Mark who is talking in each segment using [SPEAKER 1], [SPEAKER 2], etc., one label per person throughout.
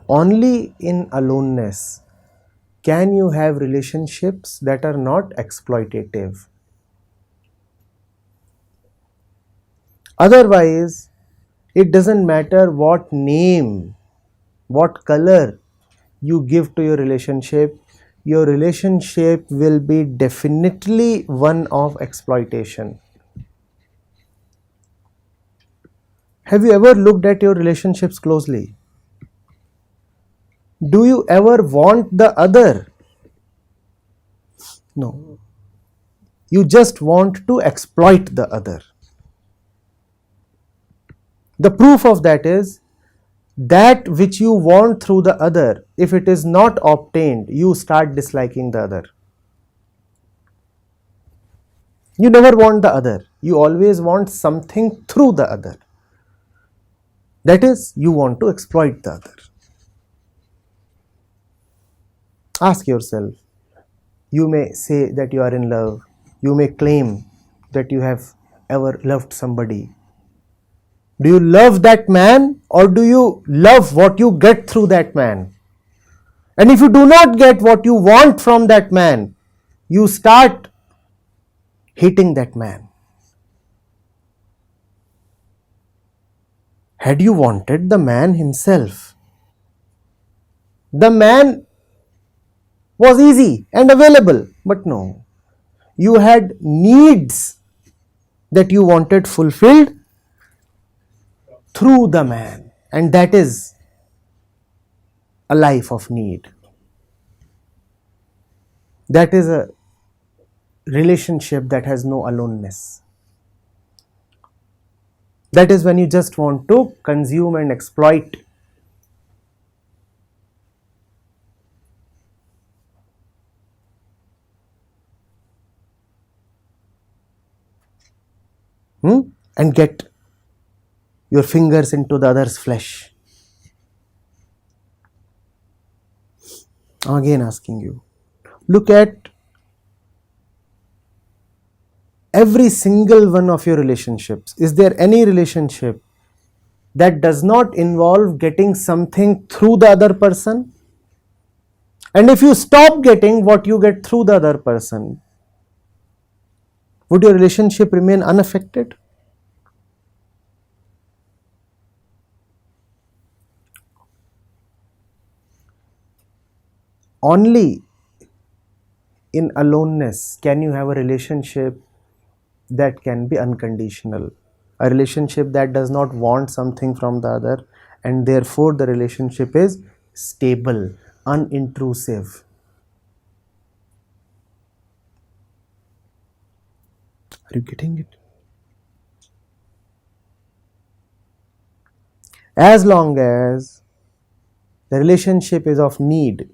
[SPEAKER 1] Only in aloneness can you have relationships that are not exploitative. Otherwise, it doesn't matter what name, what color you give to your relationship will be definitely one of exploitation. Have you ever looked at your relationships closely? Do you ever want the other? No. You just want to exploit the other. The proof of that is that which you want through the other, if it is not obtained, you start disliking the other. You never want the other. You always want something through the other. That is, you want to exploit the other. Ask yourself. You may say that you are in love. You may claim that you have ever loved somebody. Do you love that man, or do you love what you get through that man? And if you do not get what you want from that man, you start hating that man. Had you wanted the man himself, the man was easy and available, but no. You had needs that you wanted fulfilled through the man, and that is a life of need. That is a relationship that has no aloneness. That is when you just want to consume and exploit. And get your fingers into the other's flesh. I'm again asking you, look at every single one of your relationships. Is there any relationship that does not involve getting something through the other person? And if you stop getting what you get through the other person, would your relationship remain unaffected? Only in aloneness can you have a relationship that can be unconditional, a relationship that does not want something from the other, and therefore the relationship is stable, unintrusive. Are you getting it? As long as the relationship is of need,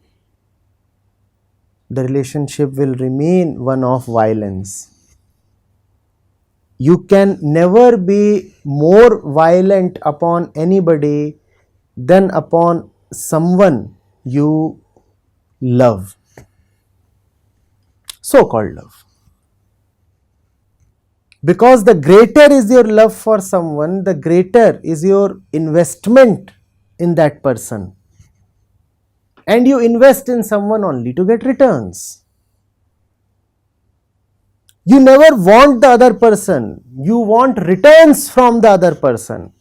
[SPEAKER 1] the relationship will remain one of violence. You can never be more violent upon anybody than upon someone you love, so-called love. Because the greater is your love for someone, the greater is your investment in that person. And you invest in someone only to get returns. You never want the other person, you want returns from the other person.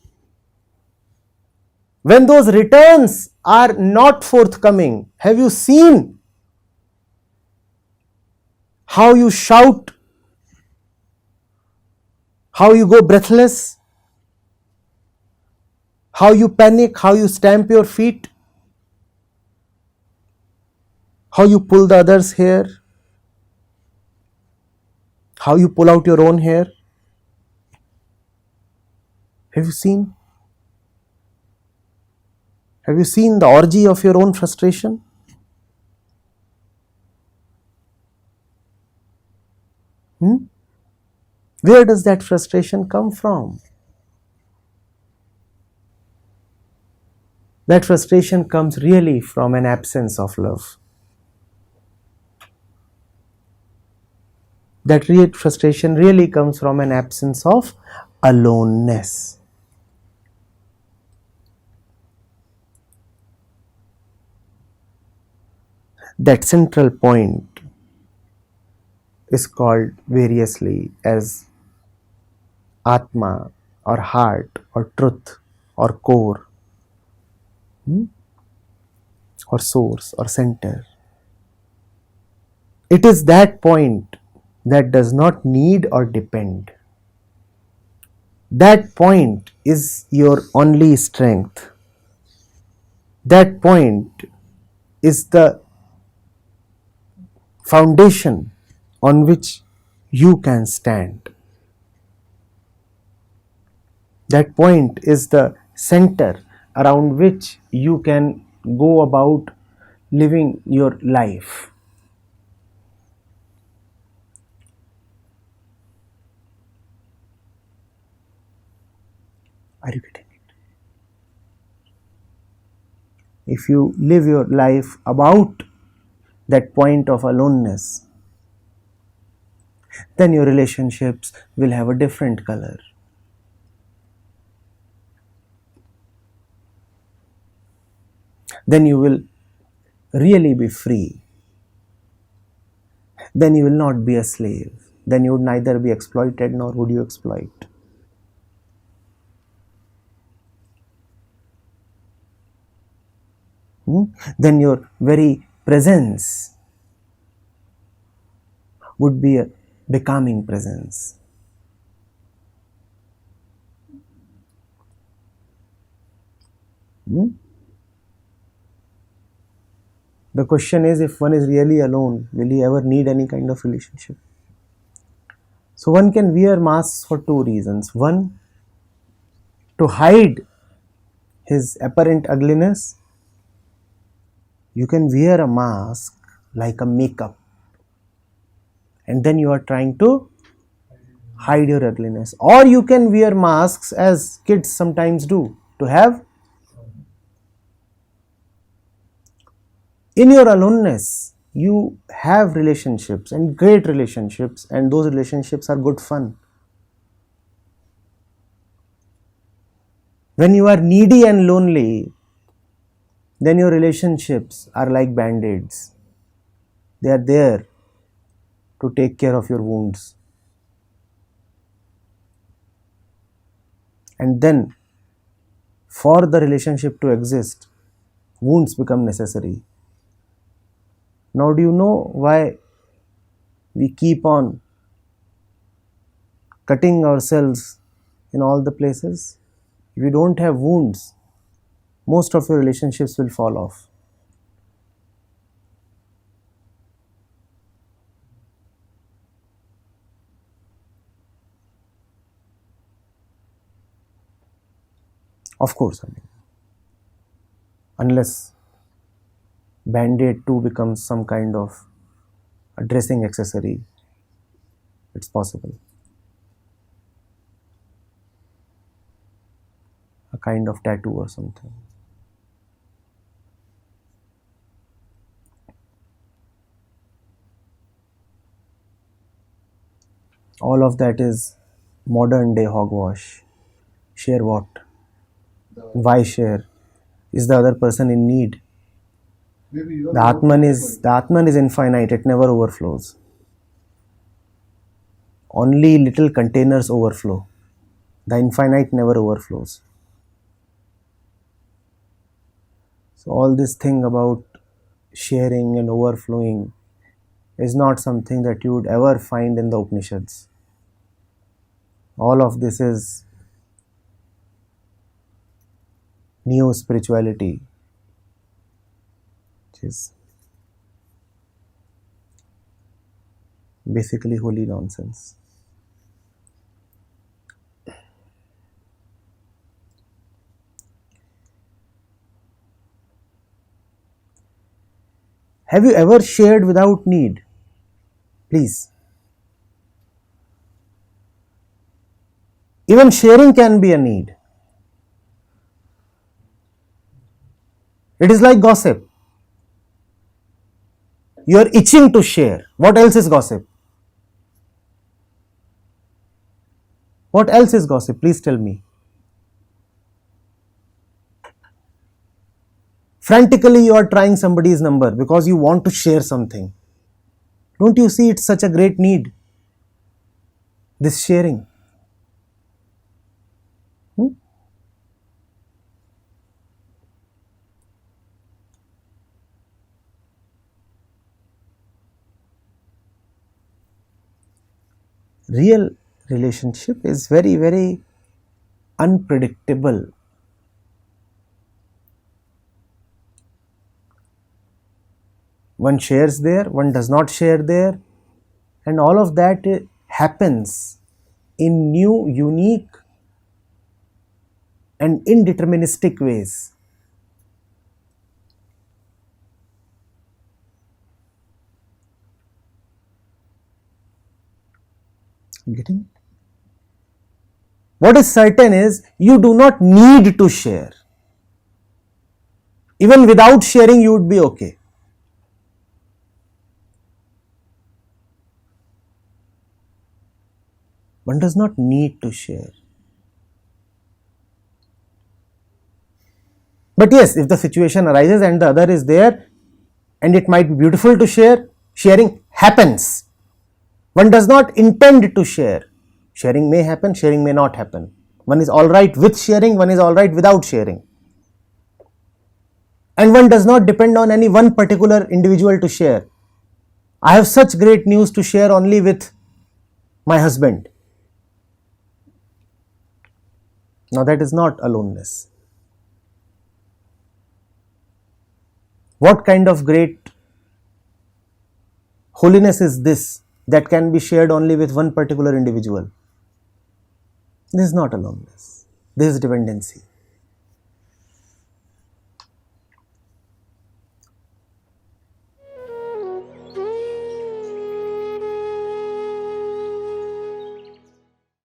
[SPEAKER 1] When those returns are not forthcoming, have you seen how you shout, how you go breathless, how you panic, how you stamp your feet, how you pull the other's hair, how you pull out your own hair? Have you seen? Have you seen the orgy of your own frustration? Where does that frustration come from? That frustration comes really from an absence of love. That frustration really comes from an absence of aloneness. That central point is called variously as Atma or heart or truth or core, or source or center. It is that point that does not need or depend. That point is your only strength. That point is the foundation on which you can stand. That point is the center around which you can go about living your life. Are you getting it? If you live your life about that point of aloneness, then your relationships will have a different color. Then you will really be free. Then you will not be a slave. Then you would neither be exploited nor would you exploit. Then your very presence would be a becoming presence. The question is, if one is really alone, will he ever need any kind of relationship? So one can wear masks for two reasons. One, to hide his apparent ugliness. You can wear a mask like a makeup, and then you are trying to hide your ugliness. Or you can wear masks as kids sometimes do, to have, in your aloneness, you have relationships and great relationships, and those relationships are good fun. When you are needy and lonely, then your relationships are like band-aids. They are there to take care of your wounds. And then, for the relationship to exist, wounds become necessary. Now, do you know why we keep on cutting ourselves in all the places? If you don't have wounds, most of your relationships will fall off. Of course, unless band-aid too becomes some kind of a dressing accessory, it's possible. A kind of tattoo or something. All of that is modern day hogwash. Share what? Why share? Is the other person in need? The Atman is infinite, it never overflows. Only little containers overflow. The infinite never overflows. So all this thing about sharing and overflowing is not something that you would ever find in the Upanishads. All of this is neo spirituality, which is basically holy nonsense. Have you ever shared without need? Please. Even sharing can be a need. It is like gossip. You are itching to share. What else is gossip? What else is gossip? Please tell me. Frantically you are trying somebody's number because you want to share something. Don't you see it's such a great need, this sharing? Real relationship is very, very unpredictable. One shares there, one does not share there, and all of that happens in new, unique and indeterministic ways. Getting it? What is certain is you do not need to share. Even without sharing, you would be okay. One does not need to share. But yes, if the situation arises and the other is there and it might be beautiful to share, sharing happens. One does not intend to share. Sharing may happen, sharing may not happen. One is alright with sharing, one is alright without sharing. And one does not depend on any one particular individual to share. I have such great news to share only with my husband. Now that is not aloneness. What kind of great holiness is this that can be shared only with one particular individual? This is not aloneness. This is dependency.